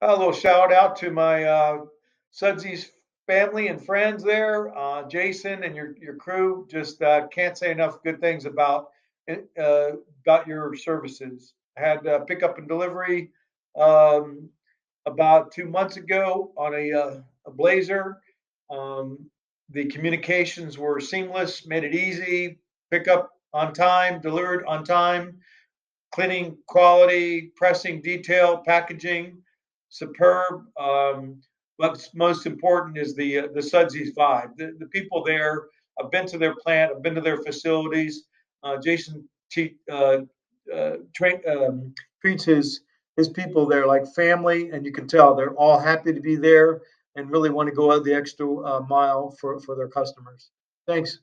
A little shout out to my Sudsies family and friends there, Jason and your crew. Just can't say enough good things about your services. I had pickup and delivery um, about 2 months ago on a Blazer. Um, the communications were seamless, made it easy. Pickup on time, delivered on time, cleaning quality, pressing detail, packaging, superb. What's most important is the Sudsies vibe. The people there. I've been to their plant. I've been to their facilities. Jason treats his people there like family, and you can tell they're all happy to be there and really want to go out the extra mile for their customers. Thanks.